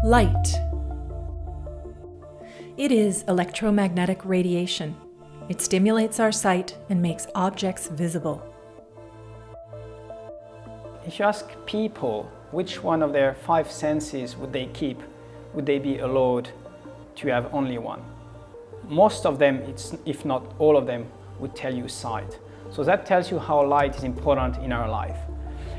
Light. It is electromagnetic radiation. It stimulates our sight and makes objects visible. If you ask people which one of their 5 senses would they keep, would they be allowed to have only one? Most of them, if not all of them, would tell you sight. So that tells you how light is important in our life.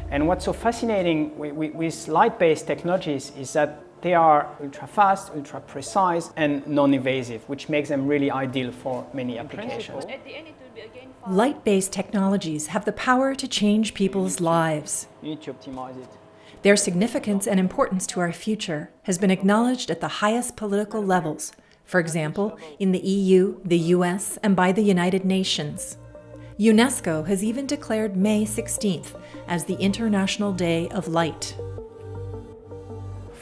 And what's so fascinating with light-based technologies is that they are ultra-fast, ultra-precise, and non-invasive, which makes them really ideal for many applications. Light-based technologies have the power to change people's lives. You need to optimize it. Their significance and importance to our future has been acknowledged at the highest political levels, for example, in the EU, the US, and by the United Nations. UNESCO has even declared May 16th as the International Day of Light.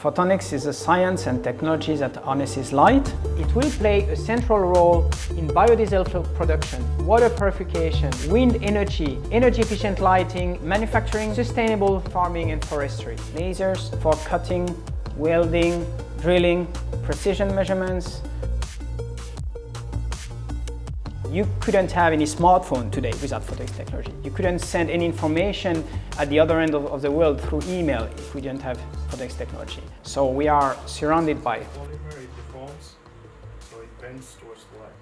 Photonics is a science and technology that harnesses light. It will play a central role in biodiesel production, water purification, wind energy, energy-efficient lighting, manufacturing, sustainable farming and forestry. Lasers for cutting, welding, drilling, precision measurements. You couldn't have any smartphone today without photonics technology. You couldn't send any information at the other end of the world through email if we didn't have photonics technology. So we are surrounded by polymer, it deforms, so it bends towards the light.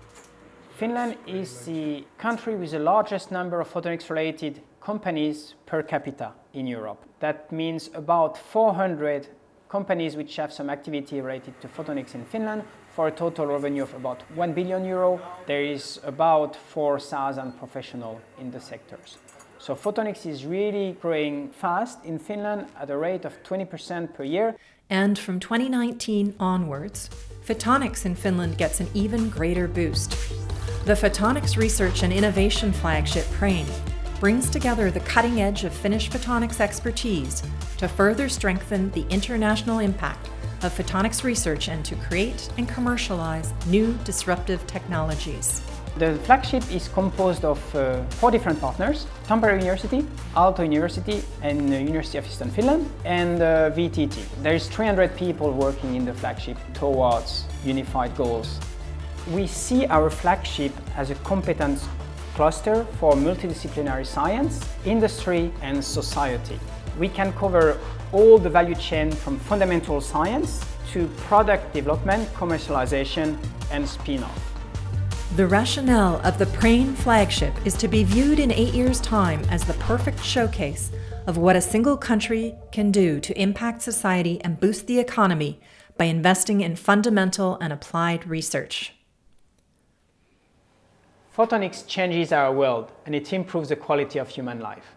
Finland is the country with the largest number of photonics-related companies per capita in Europe. That means about 400 companies which have some activity related to photonics in Finland, for a total revenue of about 1 billion euro. There is about 4,000 professionals in the sectors. So photonics is really growing fast in Finland at a rate of 20% per year. And from 2019 onwards, photonics in Finland gets an even greater boost. The Photonics Research and Innovation Flagship PREIN brings together the cutting edge of Finnish photonics expertise to further strengthen the international impact of photonics research and to create and commercialize new disruptive technologies. The flagship is composed of 4 different partners: Tampere University, Aalto University, and the University of Eastern Finland, and VTT. There is 300 people working in the flagship towards unified goals. We see our flagship as a competence cluster for multidisciplinary science, industry, and society. We can cover all the value chain from fundamental science to product development, commercialization, and spin-off. The rationale of the PREIN Flagship is to be viewed in 8 years' time as the perfect showcase of what a single country can do to impact society and boost the economy by investing in fundamental and applied research. Photonics changes our world, and it improves the quality of human life.